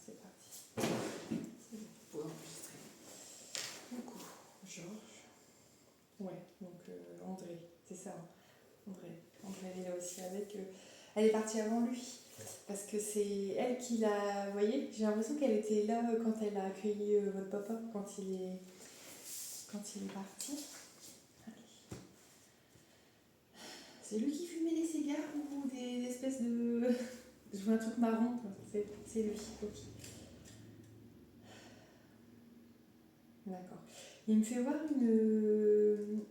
c'est parti. C'est bon, vous pouvez enregistrer. Du coup, Georges. Ouais, donc André, c'est ça. André, elle est là aussi avec. Elle est partie avant lui. Parce que c'est elle qui l'a. Vous voyez, j'ai l'impression qu'elle était là quand elle a accueilli votre papa, quand il est parti. Allez. C'est lui qui fumait des cigares ou des espèces de. Je vois un truc marron, quoi. C'est lui, ok. D'accord. Il me fait voir une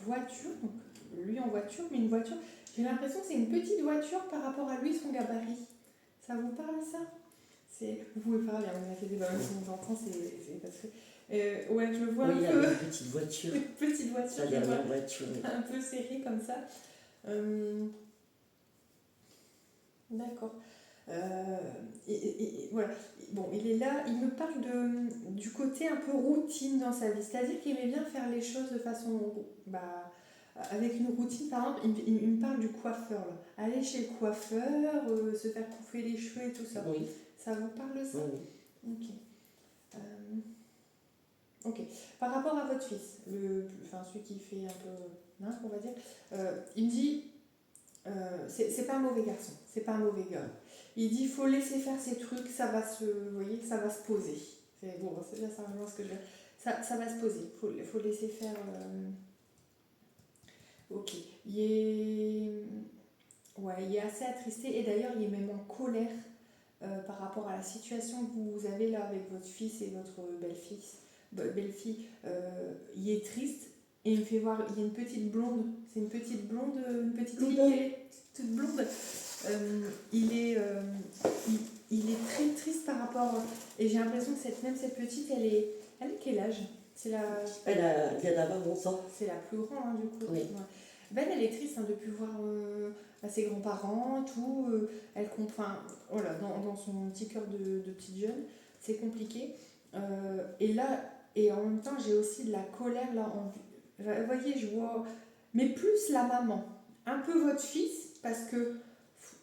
voiture, donc lui en voiture, mais une voiture, j'ai l'impression que c'est une petite voiture par rapport à lui, son gabarit. Ça vous parle ça? Vous pouvez parler, on a fait des balles, si on entend, c'est parce que... ouais, je le vois un peu... Oui, il avait une petite voiture. Une petite voiture, La dernière voiture. un peu serrée comme ça. D'accord. Voilà. Bon, il est là, il me parle du côté un peu routine dans sa vie. C'est-à-dire qu'il aimait bien faire les choses de façon... avec une routine, par exemple, il me parle du coiffeur. Là. Aller chez le coiffeur, se faire coiffer les cheveux et tout ça. Oui. Ça vous parle ça? Oui. Ok. Ok. Par rapport à votre fils, celui qui fait un peu... on va dire, il me dit... c'est pas un mauvais garçon, c'est pas un mauvais gars. Il dit il faut laisser faire ses trucs, ça va se, vous voyez, ça va se poser. C'est bon, c'est bien ça vraiment ce que je veux. Ça va se poser. Faut laisser faire. Ok. Il est assez attristé et d'ailleurs il est même en colère par rapport à la situation que vous avez là avec votre fils et votre belle-fille. Il est triste. Et il me fait voir, il y a une petite blonde, c'est une petite fille qui est toute blonde. Il est très triste par rapport. Et j'ai l'impression que cette petite, elle est quel âge? Elle vient d'avoir 11 ans. C'est la plus grande, hein, du coup. Oui. Ouais. Ben, elle est triste hein, de plus voir ses grands-parents, tout. Elle comprend, voilà, dans son petit cœur de petite jeune, c'est compliqué. Et là, et en même temps, j'ai aussi de la colère là. Vous voyez, je vois, mais plus la maman, un peu votre fils, parce que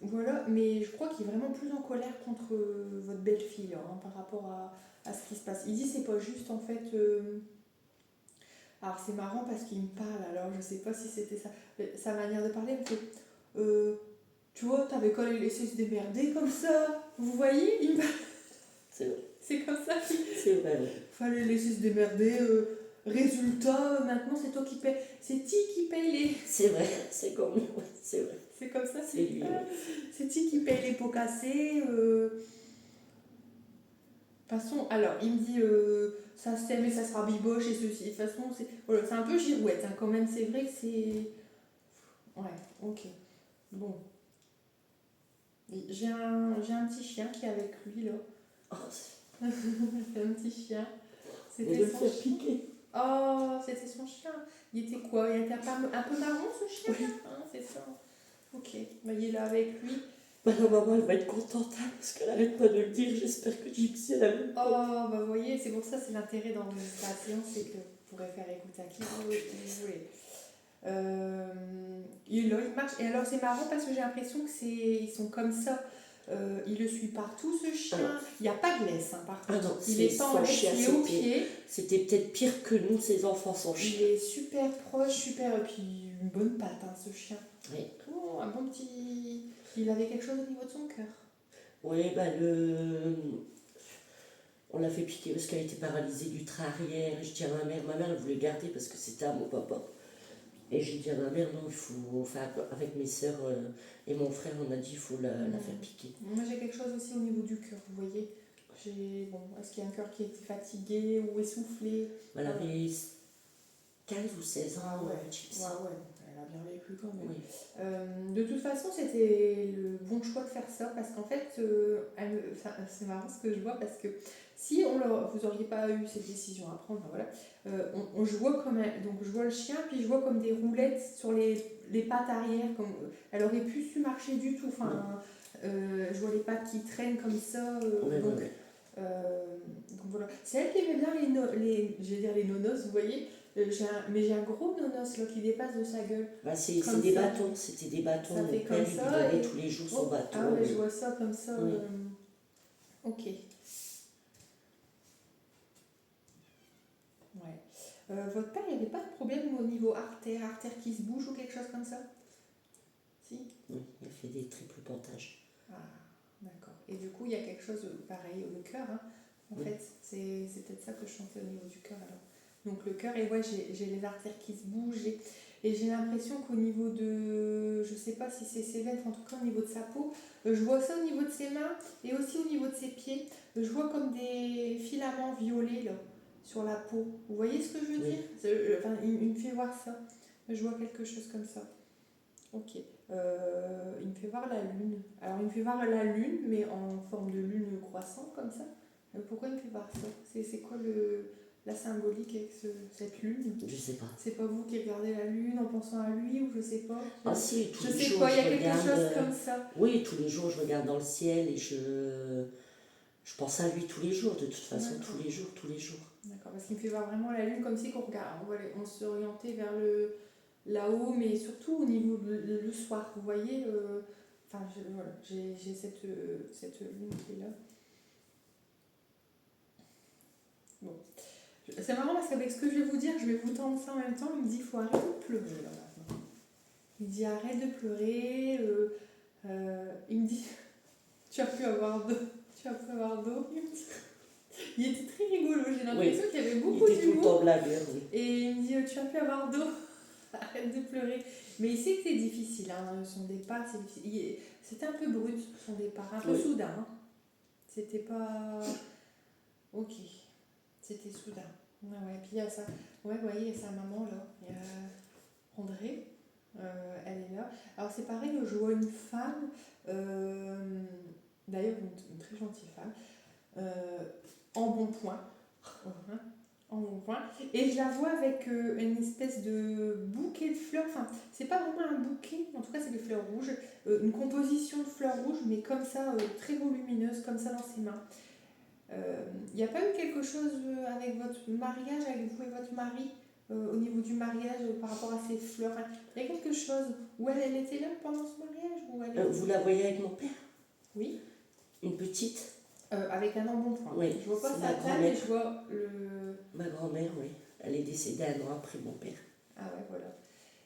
voilà, mais je crois qu'il est vraiment plus en colère contre votre belle-fille hein, par rapport à ce qui se passe. Il dit c'est pas juste en fait. Alors c'est marrant parce qu'il me parle, alors je sais pas si c'était ça. Sa manière de parler, il me fait tu vois, t'avais qu'à les laisser se démerder comme ça. Vous voyez, il me parle. C'est vrai. C'est comme ça. C'est vrai, oui. Fallait laisser se démerder. Résultat, maintenant c'est toi qui paye. C'est qui paye les. C'est vrai, c'est comme lui, ouais, c'est vrai. C'est comme ça, c'est lui. Ouais. C'est qui paye les pots cassés. De toute façon, alors il me dit ça s'aime et ça sera biboche et ceci. De toute façon, c'est un peu girouette hein, quand même. C'est vrai que c'est. Ouais, ok. Bon. J'ai un petit chien qui est avec lui là. Oh, C'est un petit chien. C'était son chien. Piquer. Oh, c'était son chien. Il était quoi? Il était un peu marron ce chien Oui. hein, c'est ça. Ok, il est là avec lui. La maman, elle va être contente hein, parce qu'elle n'arrête pas de le dire. J'espère que Gypsy, elle a le Oh, vous voyez, c'est pour ça, c'est l'intérêt d'enregistrer la séance, c'est que vous pourrez faire écouter à qui vous voulez. Il marche. Et alors, c'est marrant parce que j'ai l'impression ils sont comme ça. Il le suit partout, ce chien. Il n'y a pas de laisse, hein, par contre. Non, il est pas en laisse, il est au pied. C'était peut-être pire que nous, ses enfants, son chien. Il est super proche, et puis une bonne patte, hein, ce chien. Oui. Oh, un bon petit... Il avait quelque chose au niveau de son cœur. Oui, on l'a fait piquer parce qu'elle était paralysée du train arrière. Je dis à ma mère elle voulait garder parce que c'était à mon papa. Et j'ai dit à ma mère, non, il faut, enfin, avec mes soeurs et mon frère, on a dit, il faut la faire piquer. Moi, j'ai quelque chose aussi au niveau du cœur, vous voyez. Est-ce qu'il y a un cœur qui était fatigué ou essoufflé? Elle avait 15 ou 16 ans, ouais. Gypsy. Ouais, elle a bien vécu quand même. Oui. De toute façon, c'était le bon choix de faire ça parce qu'en fait, c'est marrant ce que je vois parce que si vous n'auriez pas eu cette décision à prendre, voilà, je vois donc je vois le chien puis je vois comme des roulettes sur les pattes arrière, comme elle aurait pu su marcher du tout. Enfin, je vois les pattes qui traînent comme ça. Donc voilà. C'est elle qui aimait bien je vais dire les nonos, vous voyez. Mais j'ai un gros nonos là, qui dépasse de sa gueule. C'est des bâtons, c'était des bâtons. Ça fait Mon père lui donnait tous les jours son bâton. Ah ouais, je vois ça comme ça. Oui. Ok. Votre père, il n'y avait pas de problème au niveau artère qui se bouge ou quelque chose comme ça? Si? Oui, il a fait des triples pontages. Ah, d'accord. Et du coup, il y a quelque chose, pareil, le cœur, hein. En Oui. fait, c'est peut-être ça que je sentais au niveau du cœur alors. Donc le cœur, et ouais, j'ai les artères qui se bougent, et j'ai l'impression qu'au niveau de, je sais pas si c'est ses veines, en tout cas au niveau de sa peau, je vois ça au niveau de ses mains et aussi au niveau de ses pieds. Je vois comme des filaments violets là, sur la peau. Vous voyez ce que je veux Oui. dire? Enfin, il me fait voir ça. Je vois quelque chose comme ça. Ok. Il me fait voir la lune. Alors, il me fait voir la lune, mais en forme de lune croissante, comme ça. Pourquoi il me fait voir ça? C'est quoi la symbolique avec cette lune? Je sais pas. C'est pas vous qui regardez la lune en pensant à lui, ou je sais pas? Ah si, tous Je les sais jours pas, il y je a quelque regarde. chose comme ça. Oui, tous les jours je regarde dans le ciel et je pense à lui tous les jours, de toute façon, D'accord. tous les jours, tous les jours. D'accord, parce qu'il me fait voir vraiment la lune comme si qu'on regarde, on s'orientait vers là-haut, mais surtout au niveau le soir, vous voyez, enfin voilà, j'ai cette lune qui est là. Bon. C'est marrant parce qu'avec ce que je vais vous dire, je vais vous tendre ça en même temps, il me dit qu'il faut arrêter de pleurer là maintenant. Il me dit arrête de pleurer, il me dit tu as pu avoir d'eau, il me dit. Il était très rigolo, j'ai l'impression qu'il y avait beaucoup Il était tout le d'humour. temps blagueur, oui. Et il me dit tu as pu avoir d'eau, arrête de pleurer. Mais il sait que c'est difficile, hein, son départ, c'est difficile. C'était un peu brut son départ, un peu Oui. soudain. Hein. C'était pas. Ok, c'était soudain. Ouais, ouais. Puis il y a ça. Ouais, vous voyez, il y a sa maman là. Il y a André, elle est là. Alors c'est pareil, je vois une femme, d'ailleurs une très gentille femme, en bon point. Hein, en bon point. Et je la vois avec une espèce de bouquet de fleurs. Enfin, c'est pas vraiment un bouquet, en tout cas c'est des fleurs rouges. Une composition de fleurs rouges, mais comme ça, très volumineuse, comme ça dans ses mains. Il n'y a pas eu quelque chose avec votre mariage, avec vous et votre mari, au niveau du mariage, par rapport à ces fleurs? Enfin, il y a quelque chose où elle était là pendant ce mariage ou elle était... Vous la voyez avec mon père? Oui. Une petite? Avec un embonpoint. Oui, Je vois pas c'est sa ma taille, grand-mère. mais je vois le... Ma grand-mère, oui. Elle est décédée 1 an après mon père. Ah ouais, voilà.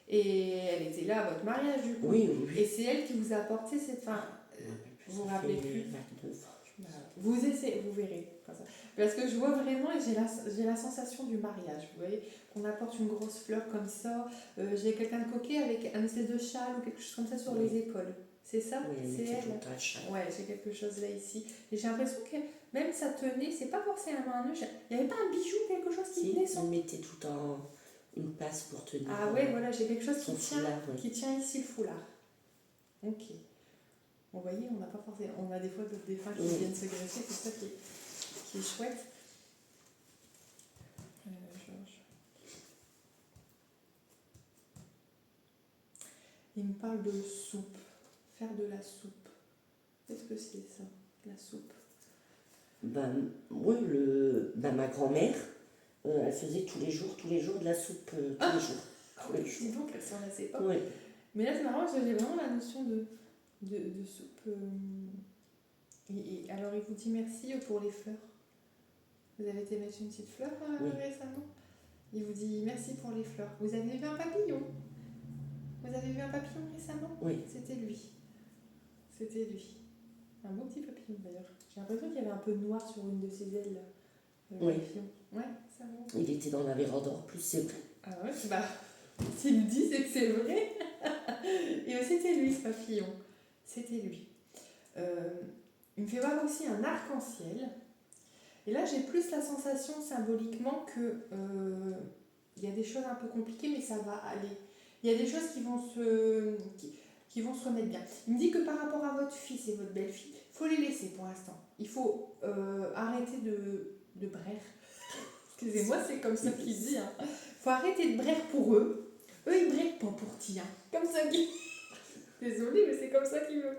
Et elle était là à votre mariage, du coup. Oui, oui, oui. Et c'est elle qui vous a apporté cette... Enfin, vous vous rappelez plus? 29 ans. Vous essayez, vous verrez. Comme ça. Parce que je vois vraiment, et j'ai la sensation du mariage. Vous voyez, qu'on apporte une grosse fleur comme ça. J'ai quelqu'un de coquet avec un espèce de châle ou quelque chose comme ça sur Oui. les épaules. C'est ça? Oui, elle C'est était elle? tout le temps à cheval. Ouais, j'ai quelque chose là ici. Et j'ai l'impression que même ça tenait, c'est pas forcément un nœud. Il n'y avait pas un bijou, quelque chose qui Si, tenait on son... mettait tout le temps une passe pour tenir. Ah ouais, voilà, j'ai quelque chose son qui tient, foulard, oui. qui tient ici le foulard. Ok. Vous voyez, on n'a pas forcément... On a des fois d'autres défunts qui viennent se greffer, c'est ça qui est chouette. Georges. Il me parle de soupe. Faire de la soupe. Qu'est-ce que c'est ça, la soupe? Ben, oui, ma grand-mère, elle faisait tous les jours de la soupe, tous les jours. Ah oui, sinon qu'elle s'en lassait pas. Oui. Mais là, c'est marrant, j'ai vraiment la notion de soupe. Et alors, il vous dit merci pour les fleurs. Vous avez été mettre une petite fleur Oui. récemment. Il vous dit merci pour les fleurs. Vous avez vu un papillon? Vous avez vu un papillon récemment? Oui. C'était lui. C'était lui. Un beau petit papillon d'ailleurs. J'ai l'impression qu'il y avait un peu de noir sur une de ses ailes. Oui. Papillon. Ouais, ça va. Il était dans la véranda en plus, c'est vrai. Ah ouais, bah, s'il le dit, c'est que c'est vrai. Et c'était lui, ce papillon. C'était lui. Il me fait voir aussi un arc-en-ciel. Et là, j'ai plus la sensation symboliquement que il y a des choses un peu compliquées, mais ça va aller. Il y a des choses qui vont qui vont se remettre bien. Il me dit que par rapport à votre fils et votre belle-fille, il faut les laisser pour l'instant. Il faut arrêter de braire. Excusez-moi, c'est comme ça qu'il dit. Il faut arrêter de braire pour eux. Eux, ils braillent pas pour Tia. Comme ça qu'il... Désolée, mais c'est comme ça qu'il veut.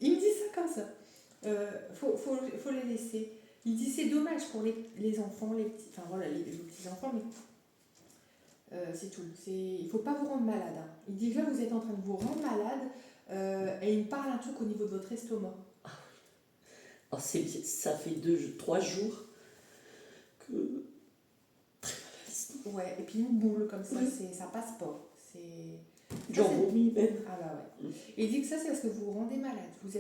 Il me dit ça comme ça. Faut les laisser. Il dit c'est dommage pour les enfants, les petits... Enfin voilà, les petits-enfants, mais... c'est tout. Il ne faut pas vous rendre malade. Hein. Il dit que là, vous êtes en train de vous rendre malade et il me parle un truc au niveau de votre estomac. Oh, c'est bien, ça fait 3 jours que... Très mal à l'estomac. Ouais, et puis une boule comme ça, Oui. ça passe pas. J'en Ça, c'est- vomis même. Ah bah ouais. Et il dit que ça, c'est parce que vous vous rendez malade. Vous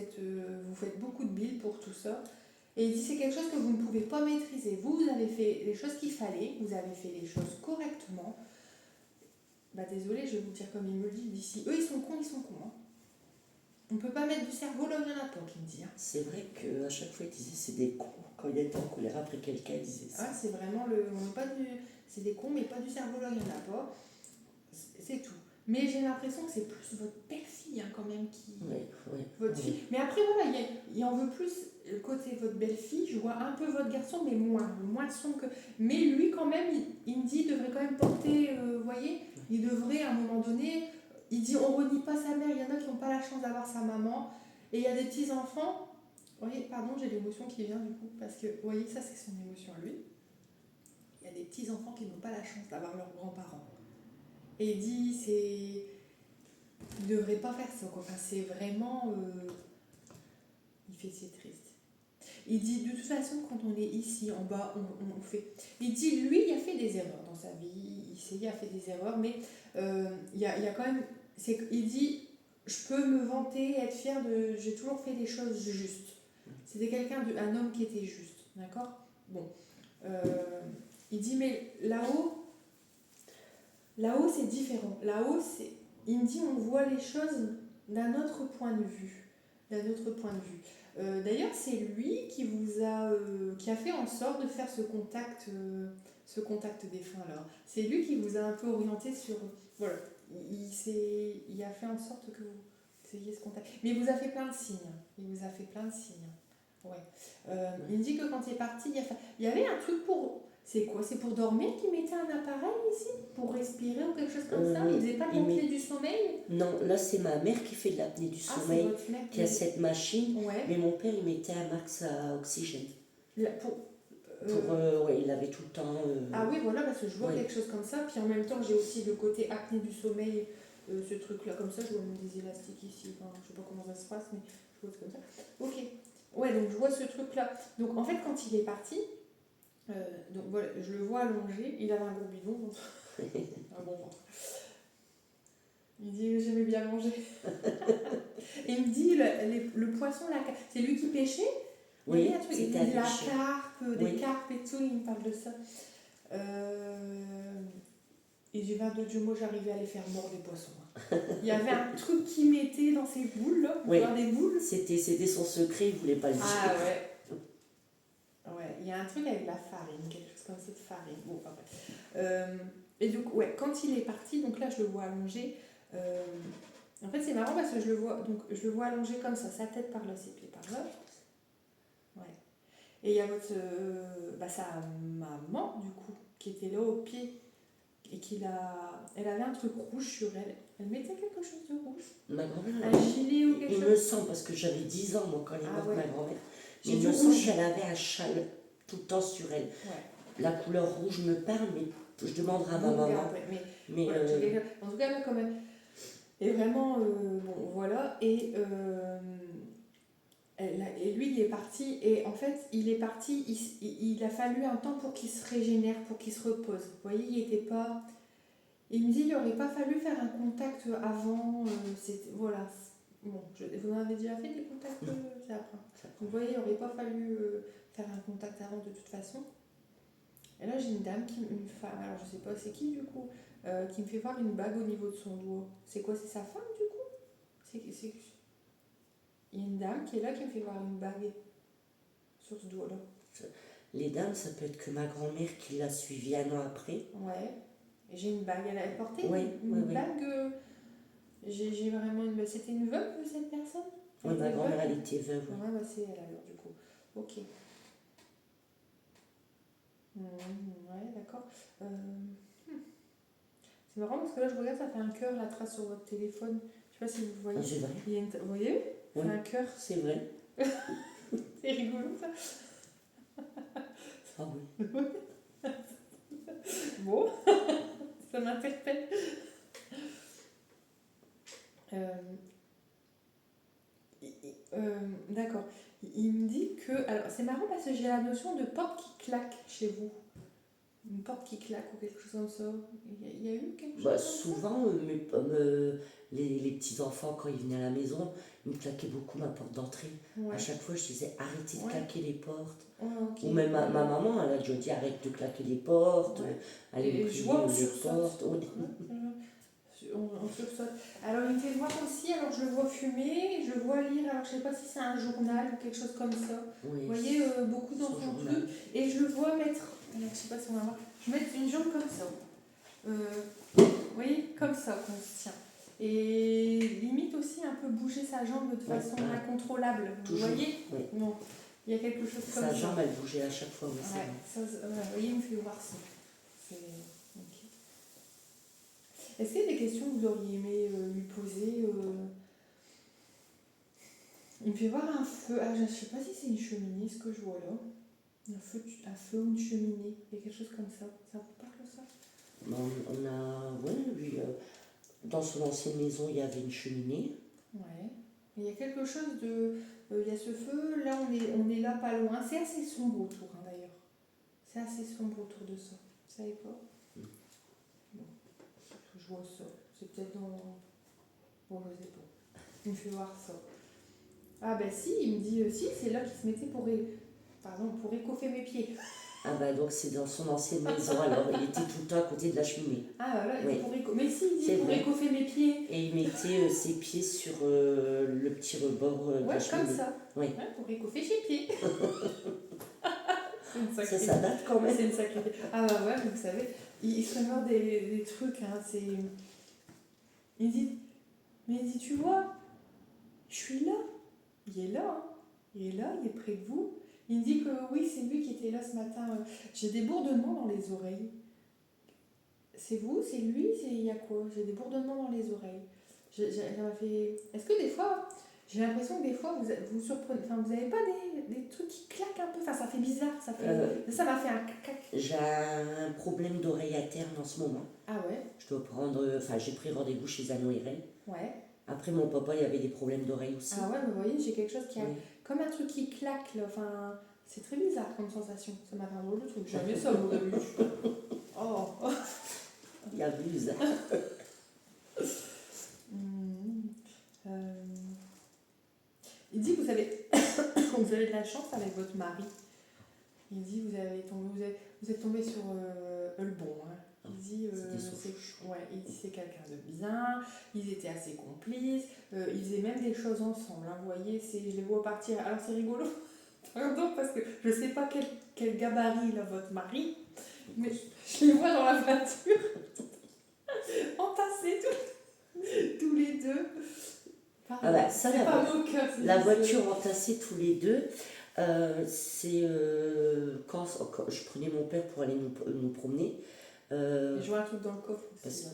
faites beaucoup de bile pour tout ça. Et il dit c'est quelque chose que vous ne pouvez pas maîtriser. Vous avez fait les choses qu'il fallait, vous avez fait les choses correctement. Bah désolé, je vais vous dire comme il me le dit. Il dit si eux ils sont cons, hein. On peut pas mettre du cerveau là où il y en a pas, qu'il me dit. Hein. C'est vrai qu'à chaque fois, il disait c'est des cons. Quand il était en colère après quelqu'un, il disait ça. Ah, c'est vraiment on n'est pas c'est des cons, mais pas du cerveau là où il y en a pas. C'est tout. Mais j'ai l'impression que c'est plus votre belle-fille hein, quand même qui. Oui. Votre fille. Mais après, voilà, il en veut plus côté votre belle-fille. Je vois un peu votre garçon, mais moins son que. Mais lui, quand même, il me dit, il devrait quand même porter. Vous voyez, il devrait à un moment donné. Il dit, on renie pas sa mère. Il y en a qui n'ont pas la chance d'avoir sa maman. Et il y a des petits-enfants. Vous voyez, pardon, j'ai l'émotion qui vient du coup. Parce que, vous voyez, ça, c'est son émotion à lui. Il y a des petits-enfants qui n'ont pas la chance d'avoir leurs grands-parents. Et il dit, il ne devrait pas faire ça. Quoi. Enfin, c'est vraiment. Il fait c'est triste. Il dit de toute façon quand on est ici en bas on fait. Il dit lui il a fait des erreurs dans sa vie, il a fait des erreurs mais il y a quand même. Il dit je peux me vanter, être fier de. J'ai toujours fait des choses justes. C'était un homme qui était juste, d'accord. Bon, il dit mais là-haut c'est différent. Là-haut c'est. Il me dit on voit les choses d'un autre point de vue. D'ailleurs, c'est lui qui a fait en sorte de faire ce contact défunt là. C'est lui qui vous a un peu orienté sur. Voilà, il a fait en sorte que vous ayez ce contact. Mais il vous a fait plein de signes. Ouais. Il me dit que quand il est parti, il y avait un truc pour. C'est quoi? C'est pour dormir qu'il mettait un appareil ici? Pour respirer ou quelque chose comme ça? Il faisait pas de l'apnée du sommeil? Non, là c'est ma mère qui fait de l'apnée du sommeil, c'est votre mère qui a cette machine, Ouais. mais mon père il mettait un max à oxygène. Pour, ouais, il avait tout le temps. Ah oui, voilà, parce que je vois ouais. quelque chose comme ça. Puis en même temps, j'ai aussi le côté apnée du sommeil, ce truc-là, comme ça. Je vois même des élastiques ici. Enfin, je sais pas comment ça se passe, mais je vois comme ça. Ok. Ouais, donc je vois ce truc-là. Donc en fait, quand il est parti, donc voilà, je le vois allongé. Il avait un gros bidon. Un bon ventre. Il dit j'aimais bien manger. Et il me dit le poisson, c'est lui qui pêchait. Oui, il y a un truc, il c'était dit la attaché. carpe, des carpes et tout, il me parle de ça. Et j'ai 22 Dieu, moi j'arrivais à les faire mordre des poissons. Il y avait un truc qu'il mettait dans ses boules, là, pour faire des boules. C'était son secret, il voulait pas le dire. Ah ouais. Ouais, il y a un truc avec la farine, quelque chose comme ça de farine. Bon, après. Et donc, ouais, quand il est parti, donc là je le vois allongé. En fait, c'est marrant parce que je le vois allongé comme ça, sa tête par là, ses pieds par là. Ouais. Et il y a sa maman, du coup, qui était là au pied et elle avait un truc rouge sur elle. Elle mettait quelque chose de rouge. Ma grand-mère, un gilet ou quelque chose. Il me semble, parce que j'avais 10 ans, moi, quand elle est morte, ma grand-mère. Il me semble qu'elle avait un châle tout le temps sur elle. Ouais. La couleur rouge me parle, mais je demanderai à ma maman. Mais voilà, en tout cas, là, quand même. Et vraiment, bon, voilà. Et lui, il est parti. Et en fait, il est parti. Il a fallu un temps pour qu'il se régénère, pour qu'il se repose. Vous voyez, il n'était pas. Il me dit, il n'aurait pas fallu faire un contact avant. Voilà. Bon, vous en avez déjà fait des contacts c'est après. Vous voyez, il n'aurait pas fallu faire un contact avant de toute façon. Et là, j'ai une dame alors je sais pas c'est qui du coup, qui me fait voir une bague au niveau de son doigt. C'est quoi? C'est sa femme du coup? Il y a une dame qui est là qui me fait voir une bague sur ce doigt-là. Les dames, ça peut être que ma grand-mère qui l'a suivie un an après. Ouais. Et j'ai une bague. Elle portait une bague. J'ai vraiment une bague. C'était une veuve cette personne? Oui, ma grand-mère, elle était veuve. Ouais, bah c'est elle alors du coup. Ok. Ouais, d'accord. C'est marrant parce que là je regarde, ça fait un cœur la trace sur votre téléphone. Je sais pas si vous voyez. C'est vrai. Vous voyez? C'est un cœur. C'est vrai. C'est rigolo ça. Ah oui. Bon, ça m'interpelle. D'accord. Il me dit que. Alors c'est marrant parce que j'ai la notion de porte qui claque chez vous. Une porte qui claque ou quelque chose comme ça. Il y a eu quelque chose Bah, comme ça? souvent, les petits-enfants, quand ils venaient à la maison, ils me claquaient beaucoup ma porte d'entrée. À Ouais. chaque fois, je disais arrêtez de Ouais. claquer les portes. Ouais, ok. Ou même ma maman, elle a déjà dit arrête de claquer les portes, Ouais. allez Et je ouvrir vois, on les sursaute. portes. Oui. Ouais, on sursaute. Alors il me fait voir aussi, alors je le vois fumer, je le vois lire, alors je sais pas si c'est un journal ou quelque chose comme ça. Oui, Vous voyez, beaucoup dans son son journal. truc. Et je le vois mettre, alors je sais pas si on va voir, je vais mettre une jambe comme ça. Vous voyez, comme ça qu'on se tient. Et limite aussi un peu bouger sa jambe de Ouais, façon ouais. incontrôlable. Vous Toujours. voyez? Oui. Bon, il y a quelque chose comme Sa ça. jambe, elle bougeait à chaque fois. Oui, c'est Ouais, vrai. ça, vous voyez, il me fait voir ça. C'est... ok. Est-ce qu'il y a des questions que vous auriez aimé lui poser Il me fait voir un feu. Ah, je ne sais pas si c'est une cheminée, ce que je vois là. Un feu ou une cheminée. Il y a quelque chose comme ça. Ça vous parle ça? Ben, on a, ouais, lui, dans son ancienne maison, il y avait une cheminée. Ouais. Il y a quelque chose de. Il y a ce feu, là on est là pas loin. C'est assez sombre autour d'ailleurs. C'est assez sombre autour de ça. Vous savez pas? Bon, je vois ça. C'est peut-être dans. Bon, je sais pas. Il me fait voir ça. Ah ben si, il me dit si, c'est là qu'il se mettait pour réchauffer mes pieds. Ah bah donc c'est dans son ancienne maison, alors il était tout le temps à côté de la cheminée. Ah voilà, Oui. mais si, il dit C'est pour vrai. réchauffer mes pieds. Et il mettait ses pieds sur le petit rebord de Ouais, la cheminée. comme ça. Oui. Ouais, pour réchauffer ses pieds. C'est une Ça, sacrée. ça date quand même. C'est une sacrée. Ah bah ouais, vous savez, il se remémore des trucs, hein, c'est... Il dit, mais il dit, tu vois, je suis là. Il est là, hein. Il est là, il est près de vous. Il me dit que oui, c'est lui qui était là ce matin. J'ai des bourdonnements dans les oreilles. C'est vous, c'est lui, il y a quoi? J'ai des bourdonnements dans les oreilles. Est-ce que des fois, j'ai l'impression que des fois vous surprenez, enfin vous n'avez pas des trucs qui claquent un peu, enfin ça fait bizarre, ça m'a fait un clac. J'ai un problème d'oreille interne en ce moment. Ah ouais? Je dois prendre, j'ai pris rendez-vous chez un ORL. Ouais. Après mon papa, il y avait des problèmes d'oreille aussi. Ah ouais, mais vous voyez, j'ai quelque chose qui a Oui. comme un truc qui claque là, enfin c'est très bizarre comme sensation. Ça m'a fait un drôle de truc. Jamais ça vous avez vu. Oh. Il abuse. Il dit que vous avez de la chance avec votre mari. Il dit vous êtes tombé sur le bon. Hein. Il dit il dit c'est quelqu'un de bien. Ils étaient assez complices. Ils faisaient même des choses ensemble. Hein. Vous voyez, je les vois partir. Alors c'est rigolo. Pardon parce que je sais pas quel gabarit il a votre mari, mais je les vois dans la voiture entassés tous les deux. Pardon. Ah bah, ça, c'est pas moqueur, la voiture entassée tous les deux, c'est quand je prenais mon père pour aller nous promener. Et je vois un truc dans le coffre aussi.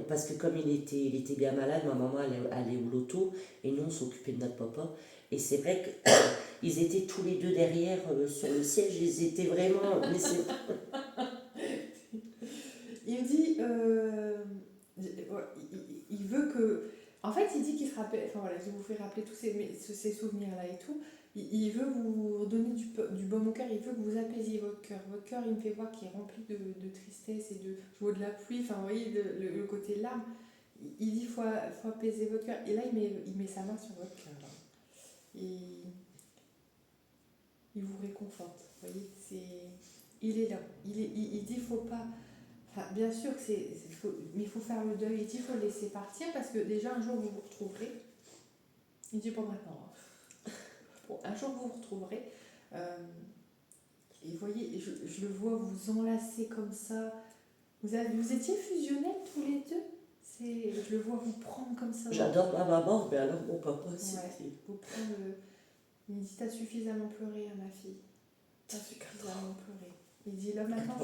Parce que comme il était bien malade, ma maman allait au loto et nous on s'occupait de notre papa. Et c'est vrai qu'ils étaient tous les deux derrière sur le siège, ils étaient vraiment... Mais il me dit, il veut que... En fait, il dit qu'il se rappelle, enfin voilà, je vous fais rappeler tous ces souvenirs-là et tout. Il veut vous donner du baume au cœur, il veut que vous apaisiez votre cœur. Votre cœur, il me fait voir qu'il est rempli de tristesse et de... Je vois de la pluie, enfin vous voyez, le côté larme. Il dit qu'il faut apaiser votre cœur. Et là, il met sa main sur votre cœur. Il vous réconforte, vous voyez, il est là. Il dit faut pas... Enfin, bien sûr, mais il faut faire le deuil. Il dit il faut le laisser partir parce que déjà un jour vous vous retrouverez. Il dit pas maintenant. Hein. Bon, un jour vous vous retrouverez. Et vous voyez, je le vois vous enlacer comme ça. Vous étiez fusionnels tous les deux. Je le vois vous prendre comme ça. J'adore ma maman, mais alors mon papa, c'est... Ouais, vous prendre... Il me dit t'as suffisamment pleuré, ma fille. T'as suffisamment pleuré. Il dit là maintenant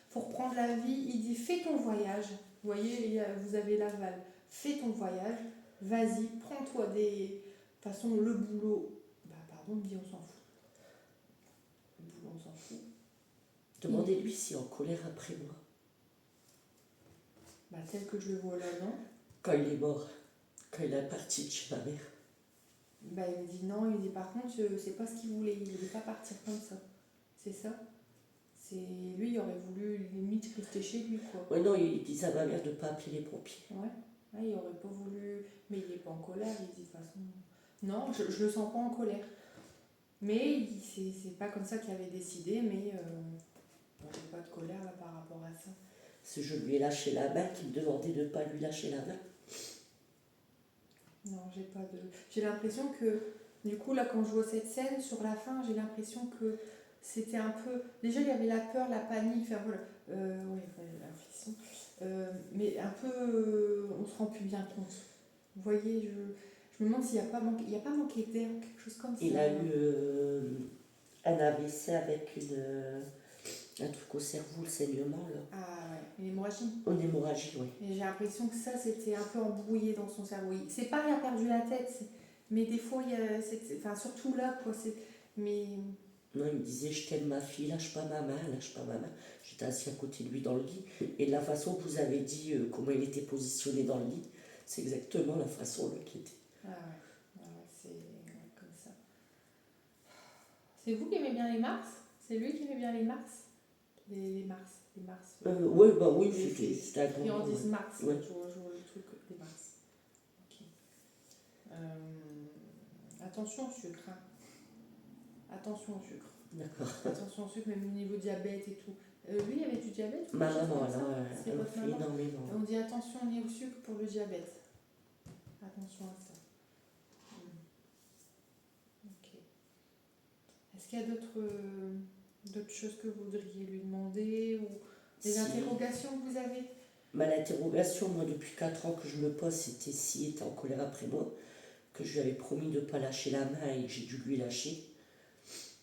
faut reprendre la vie. Il dit fais ton voyage. Vous voyez, vous avez l'aval. Fais ton voyage. Vas-y, prends-toi des... De toute façon, le boulot... pardon, il me dit on s'en fout. Le boulot, on s'en fout. Demandez-lui s'il est en colère après moi. Tel que je le vois là, non. Quand il est mort, quand il est parti de chez ma mère. Il me dit non, il me dit par contre, c'est pas ce qu'il voulait. Il voulait pas partir comme ça. C'est ça. Lui, il aurait voulu limite rester chez lui, quoi. Ouais, non, il disait à ma mère de ne pas appeler les pompiers. Ouais. Ouais, il aurait pas voulu. Mais il est pas en colère, il dit de toute façon. Non, je le sens pas en colère. Mais c'est pas comme ça qu'il avait décidé, mais bon, j'ai pas de colère là par rapport à ça. Si je lui ai lâché la main, qu'il me demandait de ne pas lui lâcher la main. Non, j'ai pas de. J'ai l'impression que, du coup, là, quand je vois cette scène, sur la fin, j'ai l'impression que c'était un peu. Déjà, il y avait la peur, la panique, enfin voilà. Ouais, la frisson. Mais un peu. On se rend plus bien compte. Vous voyez, je me demande s'il n'y a pas manqué, il y a pas manqué d'air ou quelque chose comme ça. Il a eu un AVC avec un truc au cerveau, le saignement, là. Ah ouais, une hémorragie. Une hémorragie, oui. Et j'ai l'impression que ça, c'était un peu embrouillé dans son cerveau. C'est pas qu'il a perdu la tête, mais des fois, il y a. Enfin, surtout là, quoi. Mais. Non, il me disait, je t'aime ma fille, lâche pas ma main, lâche pas ma main. J'étais assis à côté de lui dans le lit. Et la façon que vous avez dit comment il était positionné dans le lit, c'est exactement la façon qu'il était. Ah ouais, c'est comme ça. C'est vous qui aimez bien les Mars? C'est lui qui aimait bien les Mars? Les Mars. Oui, bah oui, c'était un grand. Ils en disent Mars, ouais. je vois le truc, les Mars. Ok. Attention au sucre. Hein. Attention au sucre. D'accord. Attention au sucre, même au niveau diabète et tout. Lui, il avait du diabète? Ma maman, elle en fait énormément. On dit attention au sucre pour le diabète. Attention à ça. Ok. Est-ce qu'il y a d'autres choses que vous voudriez lui demander ou des interrogations que vous avez? L'interrogation, moi, depuis 4 ans que je me pose, c'était s'il était en colère après moi, que je lui avais promis de ne pas lâcher la main et que j'ai dû lui lâcher.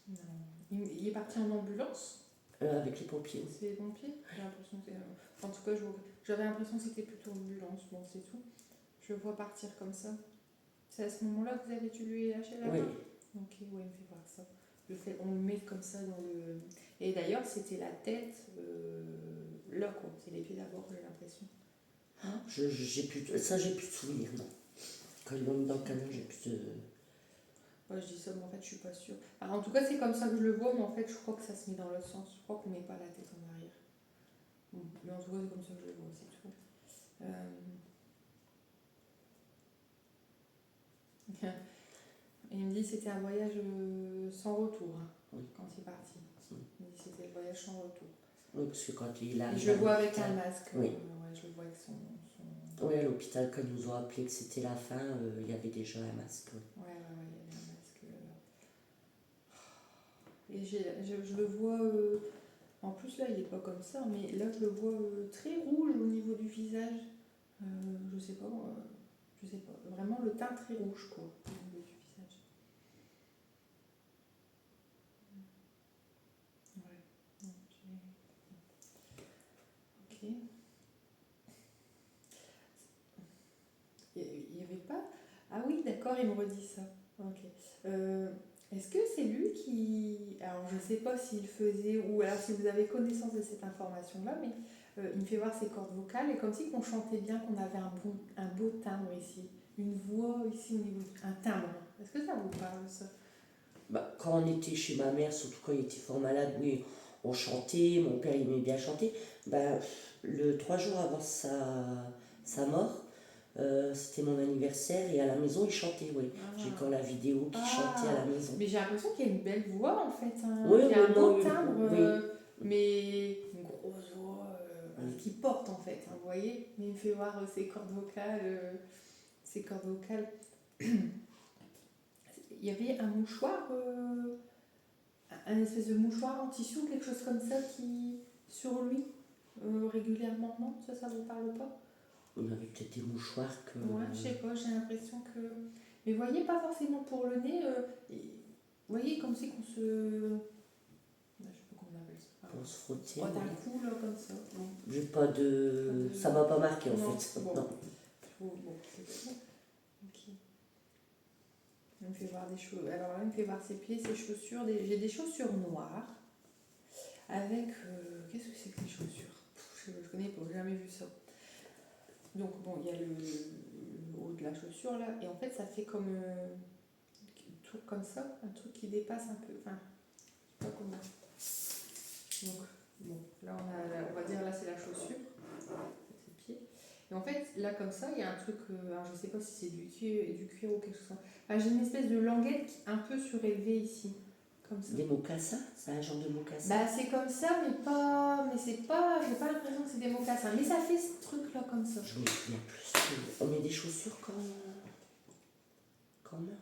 Non. Il est parti en ambulance? Avec les pompiers. C'est les pompiers? J'ai l'impression que en tout cas, j'avais l'impression que c'était plutôt ambulance. Bon, c'est tout. Je le vois partir comme ça. C'est à ce moment-là que vous avez dû lui lâcher la main? Oui. Ok, ouais, il me fait voir ça. On le met comme ça dans le. Et d'ailleurs, c'était la tête là, quoi. C'est les pieds d'abord, j'ai l'impression. Hein? J'ai plus de souvenir, non. Quand ils l'ont mis dans le camion, j'ai plus de. Ouais, je dis ça, mais en fait, je suis pas sûre. Alors, en tout cas, c'est comme ça que je le vois, mais en fait, je crois que ça se met dans l'autre sens. Je crois qu'on met pas la tête en arrière. Bon, mais en tout cas, c'est comme ça que je le vois, c'est tout. Et il me dit que c'était un voyage sans retour, hein, oui. quand il est parti. Il me dit que c'était le voyage sans retour. Oui, parce que quand il arrive. Et je le vois avec un masque. Oui. Ouais, je le vois avec son. Oui, à l'hôpital, quand ils nous ont appelé que c'était la fin, il y avait déjà un masque. Oui. Ouais, il y avait un masque. Et je le vois. En plus, là, il est pas comme ça, mais là, je le vois très rouge au niveau du visage. Je sais pas. Vraiment le teint très rouge, quoi, au niveau du visage. Ouais. Ok. Il n'y avait pas. Ah oui, d'accord, il me redit ça. Ok. Est-ce que c'est lui qui. Alors, je ne sais pas s'il faisait. Ou alors si vous avez connaissance de cette information-là, mais il me fait voir ses cordes vocales et comme si qu'on chantait bien, qu'on avait un beau timbre ici. Une voix ici au niveau. Un timbre. Est-ce que ça vous parle, ça? Bah, quand on était chez ma mère, surtout quand il était fort malade, oui, on chantait, mon père il aimait bien chanter. Bah, 3 jours avant sa mort, c'était mon anniversaire et à la maison il chantait, oui. J'ai encore la vidéo qui chantait à la maison. Mais j'ai l'impression qu'il y a une belle voix en fait. Hein. Oui, il y a un beau oui, timbre, oui. Mais une grosse voix qui porte en fait, hein, vous voyez. Mais il me fait voir ses cordes vocales. Il y avait un mouchoir, un espèce de mouchoir en tissu ou quelque chose comme ça qui sur lui régulièrement, non? Ça vous parle pas? On avait peut-être des mouchoirs que. Ouais, je sais pas, j'ai l'impression que. Mais vous voyez, pas forcément pour le nez. Vous voyez, comme si qu'on se. Je sais pas comment on appelle ça. On se frottait. Frotte un coup, là, comme ça. Bon. J'ai pas de. Ça m'a pas marqué en fait. Bon. Non. Bon, c'est bon. Ok. Il me fait voir des choses. Alors là, il me fait voir ses pieds, ses chaussures. J'ai des chaussures noires. Avec. Qu'est-ce que c'est que les chaussures? Je connais pas, j'ai jamais vu ça. Donc, bon, il y a le haut de la chaussure là, et en fait, ça fait comme un tour comme ça, un truc qui dépasse un peu. Enfin, je sais pas comment. Donc, là comme ça, il y a un truc, alors je sais pas si c'est du cuir ou quelque chose comme ça. Enfin, j'ai une espèce de languette un peu surélevée ici, comme ça. Des mocassins? C'est un genre de mocassin? Bah c'est comme ça, mais c'est pas, j'ai pas l'impression que c'est des mocassins, mais ça fait ce truc là comme ça. Je me souviens plus. On met des chaussures quand on meurt?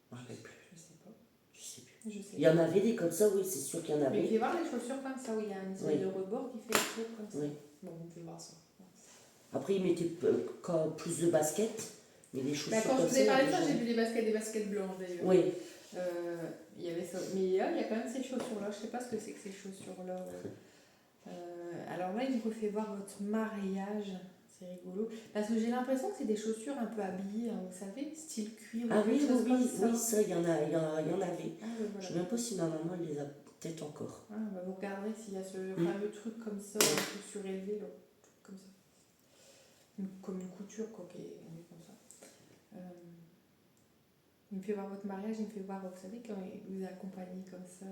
Je me rappelle plus. Je sais pas. Je sais plus. Je sais Il y en avait des comme ça, oui, c'est sûr qu'il y en pas. Mais avait. fais voir les chaussures comme ça, où il y a une espèce Oui. de rebord qui fait le truc comme ça. Oui. Bon, on peut voir ça. Après, ils mettaient plus de baskets, mais les chaussures Bah, quand je comme vous ai ça, parlé il de y ça, avait j'ai vu des baskets blanches d'ailleurs. Oui. Il y avait ça. Mais là, il y a quand même ces chaussures-là. Je sais pas ce que c'est que ces chaussures-là. Alors là, il me refait voir votre mariage. C'est rigolo. Parce que j'ai l'impression que c'est des chaussures un peu habillées, hein, vous savez, style cuir ou Ah oui, quelque chose comme ça. oui, ça, il y en avait. Ah, ouais, Je ne voilà. sais même pas si ma maman elle les a peut-être encore. Ah, bah, vous regarderez s'il y a ce fameux truc comme ça, un peu surélevé, là. Comme ça. Comme une couture, quoi, qui est comme ça. Il me fait voir votre mariage, il me fait voir, vous savez, quand il vous a accompagné comme ça.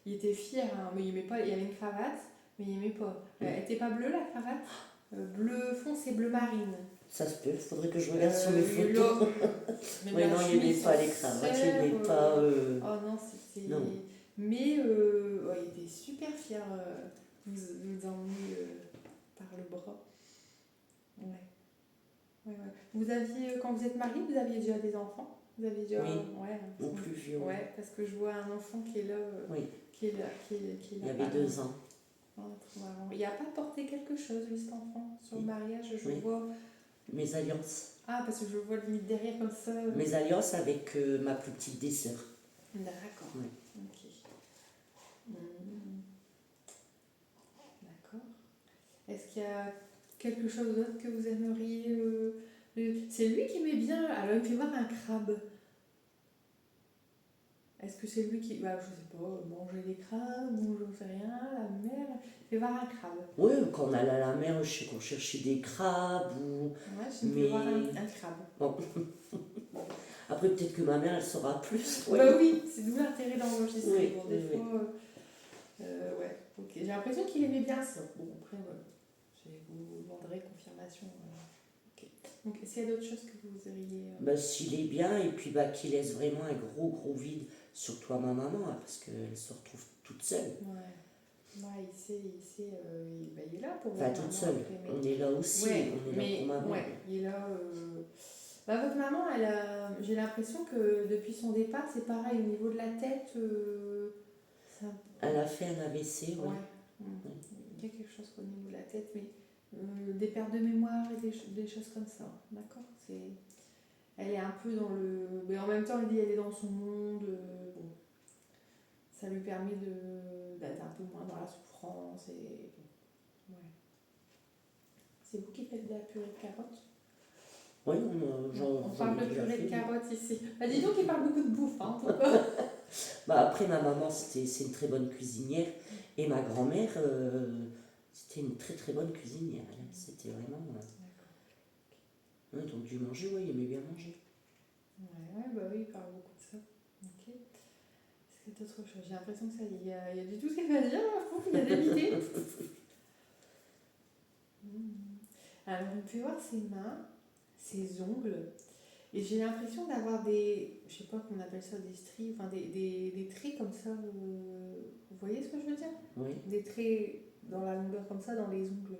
Il était fier, hein, mais il aimait pas. Il y avait une cravate, mais il aimait pas. Elle était pas bleue la cravate, bleu foncé, bleu marine. Ça se peut, il faudrait que je regarde sur mes photos. Mais Oui, non, il n'aimait pas les cravates, il n'aimait pas. Oh non, c'était. Non. Mais ouais, il était super fier de vous emmener par le bras. Ouais. Ouais, ouais. Vous aviez, quand vous êtes mariés, vous aviez déjà des enfants? Vous aviez déjà. Oui. Ouais. Mon plus vieux. Ouais, parce que je vois un enfant qui est là. Oui. Qui est là. Il y avait 2 ans. Oh, trop marrant. Il n'a pas porté quelque chose, lui, cet enfant, sur le mariage, je Oui. vois. Mes alliances. Ah, parce que je le vois limite derrière comme ça. Mes alliances avec ma plus petite des sœurs. D'accord. Oui. Ok. D'accord. Est-ce qu'il y a quelque chose d'autre que vous aimeriez C'est lui qui met bien. Alors, il me fait voir un crabe. Est-ce que c'est lui qui. Bah, je sais pas, manger des crabes ou je ne sais rien, la mer. Il fait voir un crabe. Oui, quand on allait à la mer, je sais qu'on cherchait des crabes ou. Ouais, je me fais voir un crabe. Bon. Après, peut-être que ma mère, elle saura plus. Ouais. Bah oui, c'est d'où l'intérêt d'enregistrer. Oui, Bon, des fois. Ouais, ok. J'ai l'impression qu'il aimait bien ça. Bon, après, voilà. Je vous demanderai confirmation. Ok. Donc, est-ce qu'il y a d'autres choses que vous auriez. Bah, s'il est bien, et puis bah, qu'il laisse vraiment un gros vide, surtout à ma maman, hein, parce qu'elle se retrouve toute seule. Ouais, il est là pour Enfin, toute seule. On est là aussi, ouais, on est là pour maman. Ouais, il est là. Votre maman, j'ai l'impression que depuis son départ, c'est pareil au niveau de la tête. Elle a fait un AVC, oui. Ouais. Il y a quelque chose au niveau de la tête, mais des pertes de mémoire et des choses comme ça. D'accord. Elle est un peu dans le. Mais en même temps, elle est dans son monde. Bon. Ça lui permet d'être un peu moins dans la souffrance. Et... Ouais. C'est vous qui faites de la purée de carottes? Oui, on parle de purée de carottes ici. Bah, dis donc, il parle beaucoup de bouffe, hein, en tout cas. Bah, après, ma maman, c'est une très bonne cuisinière. Et ma grand-mère, c'était une très bonne cuisinière. C'était vraiment. Donc, du manger, oui, il aimait bien manger. Ouais, bah oui, il parle beaucoup de ça. Ok. Est-ce qu'il y a d'autres choses? J'ai l'impression que ça y est. Il y a du tout ce qu'elle va dire, il y a des idées. Alors, on peut voir ses mains, ses ongles. Et j'ai l'impression d'avoir des. Je sais pas comment on appelle ça, des stries, enfin des traits comme ça. Vous voyez ce que je veux dire? Oui. Des traits dans la longueur comme ça, dans les ongles.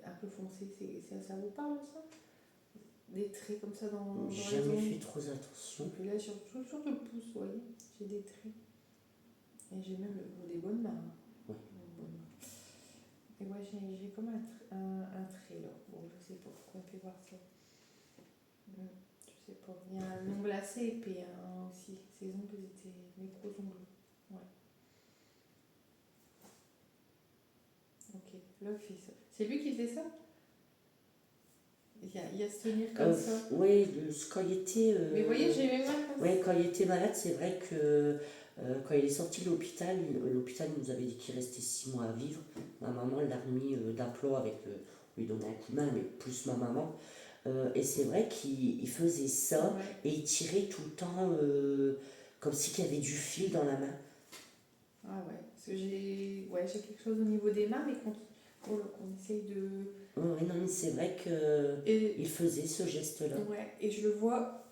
Un peu foncés. Ça vous parle, ça? Des traits comme ça dans les J'ai ongles. jamais fait trop attention. Et puis là, sur le pouce, vous voyez, j'ai des traits. Et j'ai même des bonnes mains. Ouais. Et ouais, j'ai comme un trait là. Bon, je sais pas pourquoi on fait voir ça. Je sais pas. Il y a un ongle assez épais aussi. Ces ongles étaient mes gros ongles. Ouais. Ok, là, il fait ça. C'est lui qui fait ça? Il y a se tenir comme ça. Oui, quand il était. Mais vous voyez, j'ai mes mains comme ça. Oui, quand il était malade, c'est vrai que quand il est sorti de l'hôpital, l'hôpital nous avait dit qu'il restait 6 mois à vivre. Ma maman l'a remis d'aplomb avec. Lui donner un coup de main, mais plus ma maman. Et c'est vrai qu'il faisait ça et il tirait tout le temps comme si il y avait du fil dans la main. Ah ouais, parce que j'ai quelque chose au niveau des mains, mais voilà, qu'on essaye de... Oui, non, mais c'est vrai Et, qu'il faisait ce geste-là. ouais, et je le vois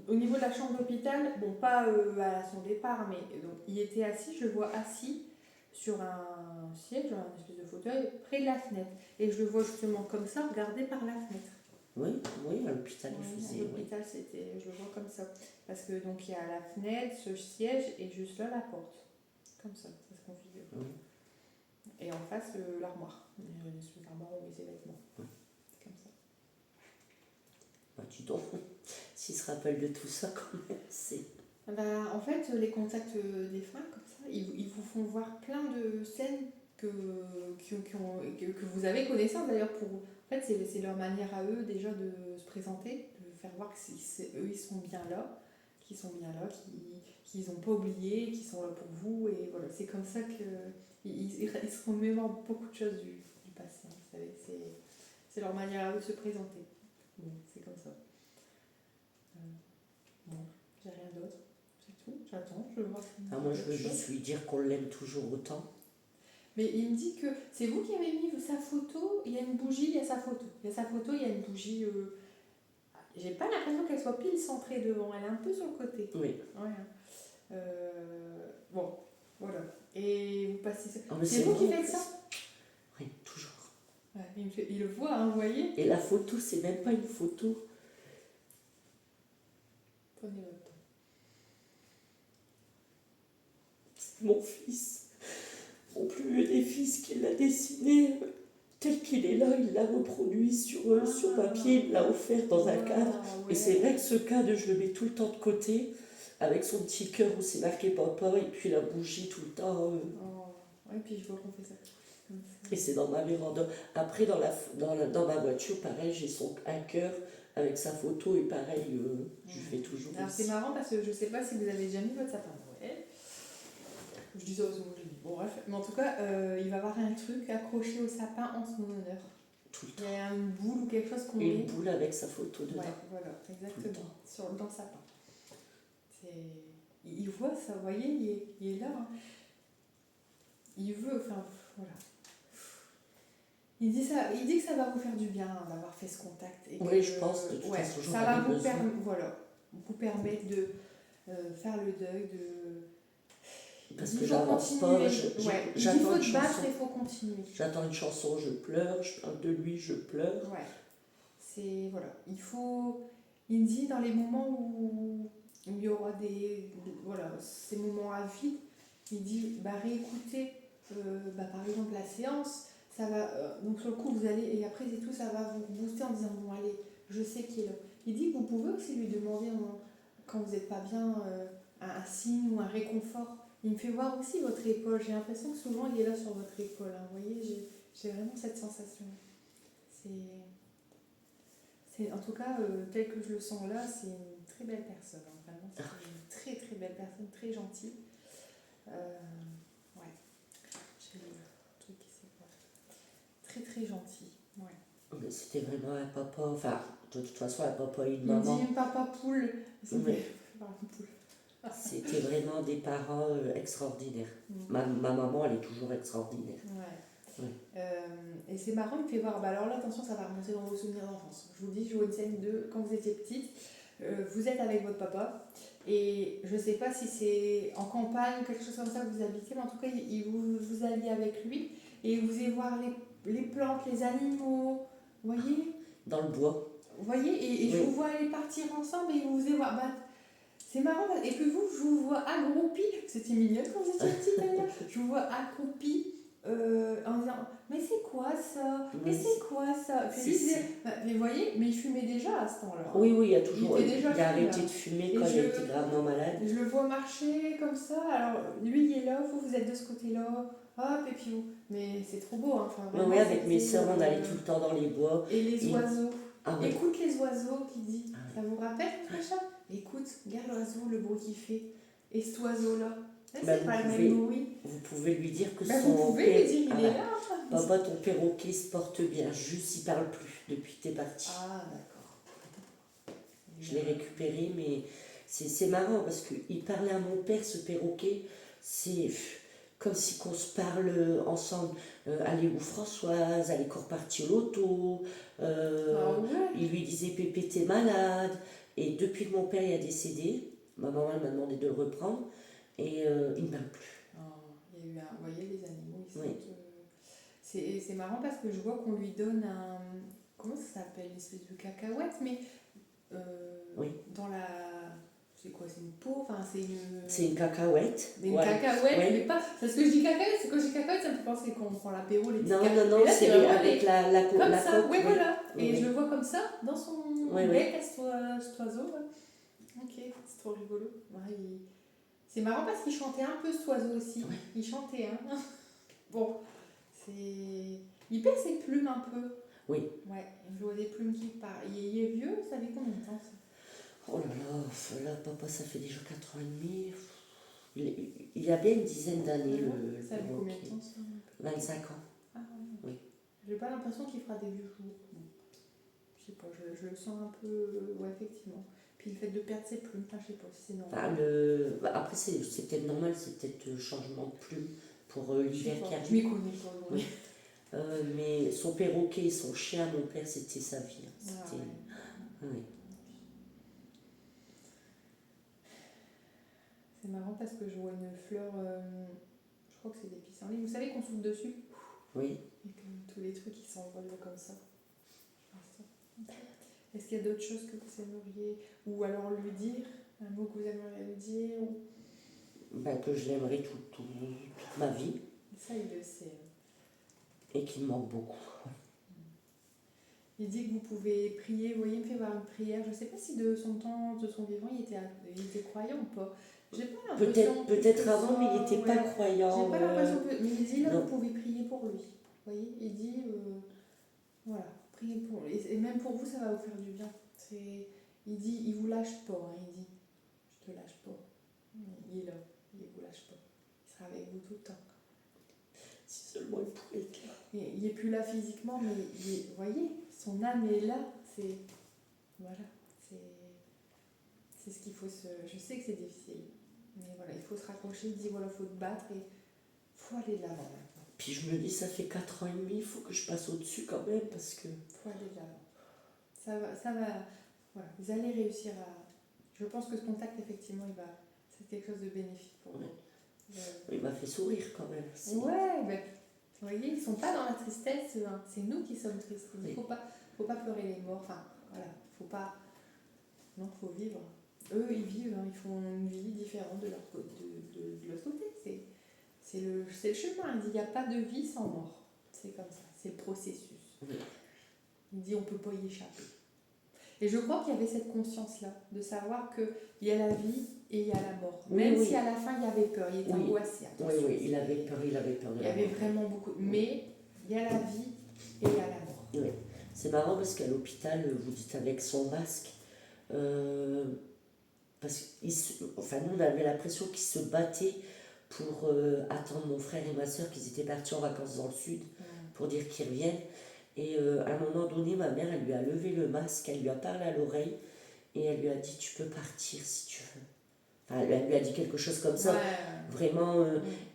au niveau de la chambre d'hôpital, bon, pas à son départ, mais donc, il était assis, je le vois assis sur un siège, un espèce de fauteuil, près de la fenêtre. Et je le vois justement comme ça, regardé par la fenêtre. Oui, oui, à l'hôpital, il Ouais, à faisait, oui. l'hôpital, c'était, je le vois comme ça. Parce que donc il y a la fenêtre, ce siège, et juste là, la porte. Comme ça se configure. Oui. Et en face, l'armoire. Une espèce d'armoire où on met ses vêtements. Oui. C'est comme ça. Bah, dis donc, s'il se rappelle de tout ça, quand même, c'est... Bah, en fait, les contacts des fins, comme ça, ils vous font voir plein de scènes que vous avez connaissance d'ailleurs pour. En fait, c'est leur manière à eux déjà de se présenter, de faire voir que eux ils sont bien là, qu'ils n'ont pas oublié, qu'ils sont là pour vous. Et voilà, c'est comme ça qu'ils se remémorent beaucoup de choses du passé. Vous savez, c'est leur manière à eux de se présenter. Bon, c'est comme ça. Bon, j'ai rien d'autre. C'est tout, j'attends, je veux voir si Ah, moi, je veux autre chose. juste lui dire qu'on l'aime toujours autant. Mais il me dit que c'est vous qui avez mis sa photo, il y a une bougie, il y a sa photo. Il y a sa photo, il y a une bougie. J'ai pas l'impression qu'elle soit pile centrée devant, elle est un peu sur le côté. Oui. Ouais. Bon, voilà. Et vous passez ça. Ah, mais C'est vous qui bon, faites ça? Oui, toujours. Ouais, il le voit, hein, vous voyez? Et la photo, c'est même pas une photo. Prenez votre temps. C'est mon fils. Mon plus vieux des fils qui l'a dessiné. Tel qu'il est là, il l'a reproduit sur papier, il l'a offert dans un cadre. Ouais. Et c'est vrai que ce cadre, je le mets tout le temps de côté, avec son petit cœur où c'est marqué papa, et puis la bougie tout le temps. Ouais, puis je vois qu'on fait ça. Comme ça. Et c'est dans ma véranda. Après, dans ma voiture, pareil, j'ai un cœur avec sa photo, et pareil, je fais toujours Alors aussi. c'est marrant parce que je sais pas si vous avez déjà mis votre sapin de Noël. Je dis ça aux autres, je dis. Bon, bref. Mais en tout cas, il va y avoir un truc accroché au sapin en son honneur. Tout le temps. Il y a une boule ou quelque chose qu'on met. Une boule avec sa photo dedans. Ouais, voilà, exactement. Dans le sapin. Il voit ça, vous voyez, il est là. Hein. Il veut, enfin, voilà. Il dit que ça va vous faire du bien d'avoir fait ce contact. Et oui, je pense, de toute façon, j'en avais besoin. Vous permettre de faire le deuil, Parce que j'avance pas, il faut te battre, il faut continuer. J'attends une chanson, je pleure, je parle de lui, je pleure. Ouais, c'est, voilà, il me dit dans les moments où il y aura ces moments à vide, il dit, réécoutez, par exemple la séance, ça va, donc sur le coup vous allez, et après c'est tout, ça va vous booster en disant, bon allez, je sais qu'il est là. Il dit que vous pouvez aussi lui demander, quand vous n'êtes pas bien, un signe ou un réconfort. Il me fait voir aussi votre épaule. J'ai l'impression que souvent il est là sur votre épaule. Hein. Vous voyez, j'ai vraiment cette sensation. En tout cas, tel que je le sens là, c'est une très belle personne. Hein. Vraiment, c'est une très très belle personne, très gentille. Ouais. J'ai le truc qui s'est pas. Très très gentil. Ouais. Mais c'était vraiment un papa, enfin, de toute façon, un papa et une Il maman. me dit papa poule. C'était vraiment des parents extraordinaires. Ma maman, elle est toujours extraordinaire. Ouais. Et c'est marrant, il me fait voir. Alors là, attention, ça va remonter dans vos souvenirs d'enfance. Je vous dis, je vois une scène de quand vous étiez petite. Vous êtes avec votre papa. Et je sais pas si c'est en campagne ou quelque chose comme ça que vous habitez, mais en tout cas, vous alliez avec lui. Et vous allez voir les plantes, les animaux. Vous voyez? Dans le bois. Vous voyez? Et je vous vois aller partir ensemble et vous allez voir. C'est marrant, et que je vous vois accroupi, c'était mignon quand vous étiez petite d'ailleurs, je vous vois accroupi en disant mais c'est quoi ça? Mais c'est quoi ça? Mais vous voyez, mais il fumait déjà à ce temps-là. Oui, il a toujours. Il a arrêté de fumer quand il était gravement malade. Je le vois marcher comme ça, alors lui il est là, vous êtes de ce côté-là, hop, et puis vous. Mais c'est trop beau, hein. Enfin, oui, avec mes soeurs, on allait tout le temps dans les bois. Et les oiseaux. Ah, ouais. Écoute les oiseaux qui dit. Ça vous rappelle, Macha? Écoute, regarde l'oiseau, le bruit qu'il fait. Et cet oiseau-là, c'est pas le même bruit. Vous pouvez lui dire que vous pouvez lui dire, il est là. Papa, ton perroquet se porte bien, juste il parle plus depuis que t'es parti. Ah, d'accord. Je l'ai récupéré, mais c'est marrant parce qu'il parlait à mon père, ce perroquet. comme si qu'on se parle ensemble. Allez où Françoise, elle est encore partie au loto. Ah ouais. Il lui disait Pépé, t'es malade. Et depuis que mon père est décédé, ma maman elle m'a demandé de le reprendre et il ne parle plus. Il y a eu un... Vous voyez, les animaux, ils Oui. sentent... C'est marrant parce que je vois qu'on lui donne un... Comment ça s'appelle? Une espèce de cacahuète, mais Oui. dans la... C'est quoi? C'est une peau? Enfin, c'est une... C'est une cacahuète. Mais une Ouais. cacahuète, Ouais. mais pas... Parce que je dis cacahuète, c'est quand je dis cacahuète, ça me fait penser qu'on prend l'apéro, les petits Non, cacahuètes. non, non, Mais là, c'est vraiment avec la comme ça, coque. ouais, Oui. voilà. Oui, Et oui. je le vois comme ça, dans son Oui, bec, à cet oiseau. Là. Ok, c'est trop rigolo. Ouais, c'est marrant parce qu'il chantait un peu cet oiseau aussi. Ouais. Il chantait, hein. Bon, c'est... Il perd ses plumes un peu. Oui. Ouais, je vois des plumes qui partent. Il est vieux, ça fait combien de temps ça? Oh là, papa, ça fait déjà 4 ans et demi. Il y a bien une dizaine d'années, le Ça fait combien de perroquet. temps ça? 25 ans. Ah ouais. Oui. J'ai pas l'impression qu'il fera des vieux jours. Bon. Je sais pas, je le sens un peu. Ouais, effectivement. Puis le fait de perdre ses plumes, enfin, je sais pas si c'est normal. Après, c'est peut-être normal, c'est peut-être changement de plume pour Je l'hiver sais qui pas, arrive. je m'y connais pas. Oui. Mais son perroquet et son chien, mon père, c'était sa vie. Ah, C'était... ouais. Oui. C'est marrant parce que je vois une fleur, je crois que c'est des pissenlits. Vous savez qu'on souffle dessus Oui. et que tous les trucs ils s'envolent comme ça. Est-ce qu'il y a d'autres choses que vous aimeriez, ou alors lui dire, un mot que vous aimeriez lui dire ou... Ben, que je l'aimerais toute ma vie Ça, il le sait. et qu'il me manque beaucoup. Il dit que vous pouvez prier, vous voyez, il me fait voir une prière. Je ne sais pas si de son temps, de son vivant, il était croyant ou pas. J'ai pas l'impression. Peut-être avant, mais il n'était pas croyant. J'ai pas l'impression que. Mais il dit là, non. vous pouvez prier pour lui. Vous voyez, il dit, voilà, priez pour lui. Et même pour vous, ça va vous faire du bien. Il dit, il vous lâche pas. Hein, il dit, je te lâche pas. Il est là, il vous lâche pas. Il sera avec vous tout le temps. Si seulement il pouvait être là. Il n'est plus là physiquement, mais vous voyez, son âme est là. Voilà, c'est ce qu'il faut se... Je sais que c'est difficile, mais voilà, il faut se raccrocher, il dit voilà, il faut te battre et il faut aller de l'avant. Puis je me dis, ça fait 4 ans et demi, il faut que je passe au-dessus quand même, parce que... Il faut aller de l'avant. Ça va, voilà, vous allez réussir à... Je pense que ce contact, effectivement, c'est quelque chose de bénéfique pour vous. Il m'a fait sourire quand même. Ouais, ben, vous voyez, ils ne sont pas dans la tristesse, hein. C'est nous qui sommes tristes. Il ne faut pas pleurer les morts, enfin, voilà, faut pas... Non, il faut vivre. Eux, ils vivent, hein, ils font une vie différente de l'autre côté. C'est le chemin. Il dit, il n'y a pas de vie sans mort. C'est comme ça, c'est le processus. Oui. Il dit, on ne peut pas y échapper. Et je crois qu'il y avait cette conscience-là, de savoir qu'il y a la vie et il y a la mort. Même si à la fin, il y avait peur, il était angoissé. Oui, il avait peur de la mort. Il y avait vraiment beaucoup. Mais il y a la vie et il y a la mort. Oui. C'est marrant parce qu'à l'hôpital, vous dites avec son masque, parce que nous, on avait l'impression qu'il se battait pour attendre mon frère et ma soeur qu'ils étaient partis en vacances dans le sud pour dire qu'ils reviennent. Et à un moment donné, ma mère, elle lui a levé le masque, elle lui a parlé à l'oreille et elle lui a dit tu peux partir si tu veux. Enfin, elle lui a dit quelque chose comme ça, vraiment.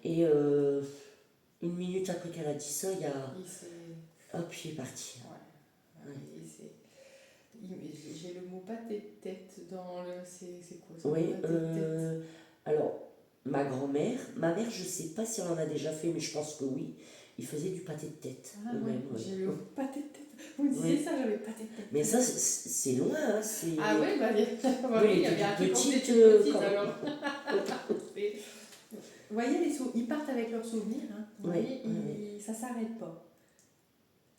Et une minute après qu'elle a dit ça, il est parti. J'ai le mot pâté de tête dans le... C'est quoi ça? Oui, alors, ma grand-mère, ma mère, je ne sais pas si elle en a déjà fait, mais je pense que oui, il faisait du pâté de tête. Ah oui, j'ai le pâté de tête. Vous me disiez ça, j'avais pâté de tête. Mais ça, c'est loin, hein, Ah oui, il y avait un truc petite alors. Vous voyez, ils partent avec leurs souvenirs, hein. Ça ne s'arrête pas.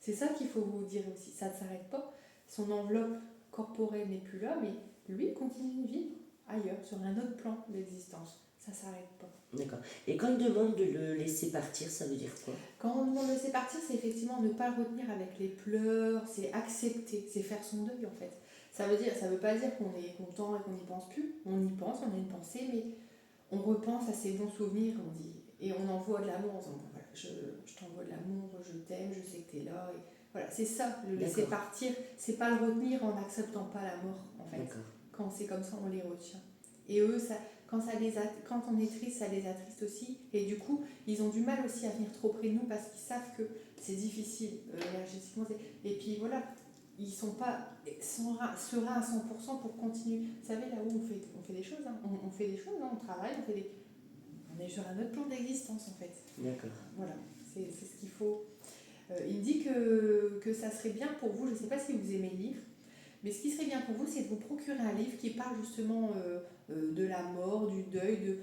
C'est ça qu'il faut vous dire aussi, ça ne s'arrête pas. Son enveloppe corporelle n'est plus là, mais lui continue de vivre ailleurs, sur un autre plan d'existence. Ça ne s'arrête pas. D'accord. Et quand il demande de le laisser partir, ça veut dire quoi? Quand on demande de le laisser partir, c'est effectivement ne pas le retenir avec les pleurs, c'est accepter, c'est faire son deuil en fait. Ça veut pas dire qu'on est content et qu'on n'y pense plus. On y pense, on a une pensée, mais on repense à ces bons souvenirs, on dit, et on envoie de l'amour en disant bon, voilà, je t'envoie de l'amour, je t'aime, je sais que tu es là. Et voilà, c'est ça, le laisser partir, c'est pas le retenir en n'acceptant pas la mort en fait. D'accord. Quand c'est comme ça, on les retient. Et eux, quand on est triste, ça les attriste aussi. Et du coup, ils ont du mal aussi à venir trop près de nous parce qu'ils savent que c'est difficile énergétiquement. Et puis voilà, ils sont pas sereins à 100% pour continuer. Vous savez, là où on fait des choses, hein. On fait des choses, hein, on travaille, on est sur un autre plan d'existence en fait. D'accord. Voilà, c'est ce qu'il faut. Il me dit que ça serait bien pour vous, je ne sais pas si vous aimez lire, mais ce qui serait bien pour vous, c'est de vous procurer un livre qui parle justement de la mort, du deuil, de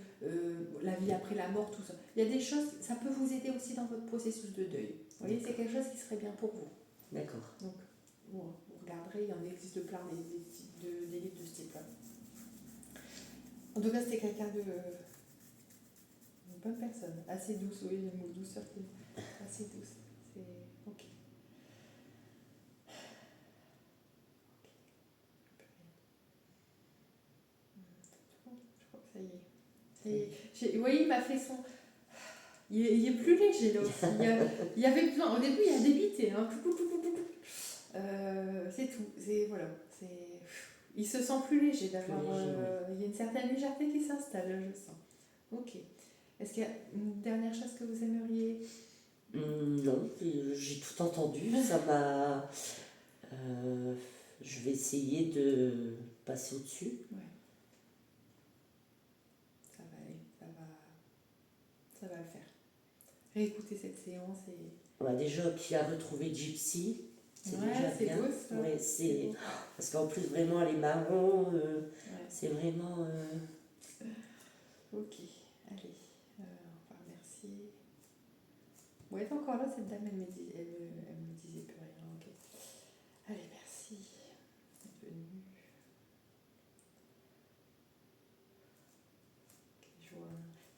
la vie après la mort, tout ça. Il y a des choses, ça peut vous aider aussi dans votre processus de deuil. Vous voyez, c'est quelque chose qui serait bien pour vous. D'accord. Donc, vous regarderez, il y en existe plein des livres de ce type-là. En tout cas, c'était quelqu'un de une bonne personne, assez douce, oui, le mot douceur, assez douce. C'est ok. Je crois que ça y est. Vous voyez, il m'a fait son. Il est plus léger là aussi. Il y avait besoin. Au début, il a débité. Hein. C'est tout. Voilà. Il se sent plus léger d'avoir. Il y a une certaine légèreté qui s'installe, je sens. Ok. Est-ce qu'il y a une dernière chose que vous aimeriez? Non, j'ai tout entendu. Ça m'a. Je vais essayer de passer au-dessus. Ouais. Ça va aller. Ça va le faire. Réécouter cette séance et. Déjà, qui a retrouvé Gypsy, c'est déjà c'est bien. beau ça. Ouais, C'est beau. parce qu'en plus, vraiment, elle est marron. Ouais. C'est vraiment. Ok, allez, on va remercier. Bon, elle est encore là, cette dame, elle me disait plus rien. Ok. Allez, merci d'être venue. Ok,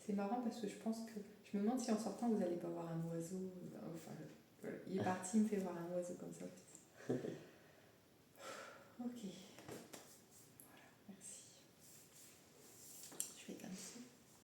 c'est marrant parce que je pense que. Je me demande si en sortant, vous n'allez pas voir un oiseau. Enfin, il est parti, il me fait voir un oiseau comme ça.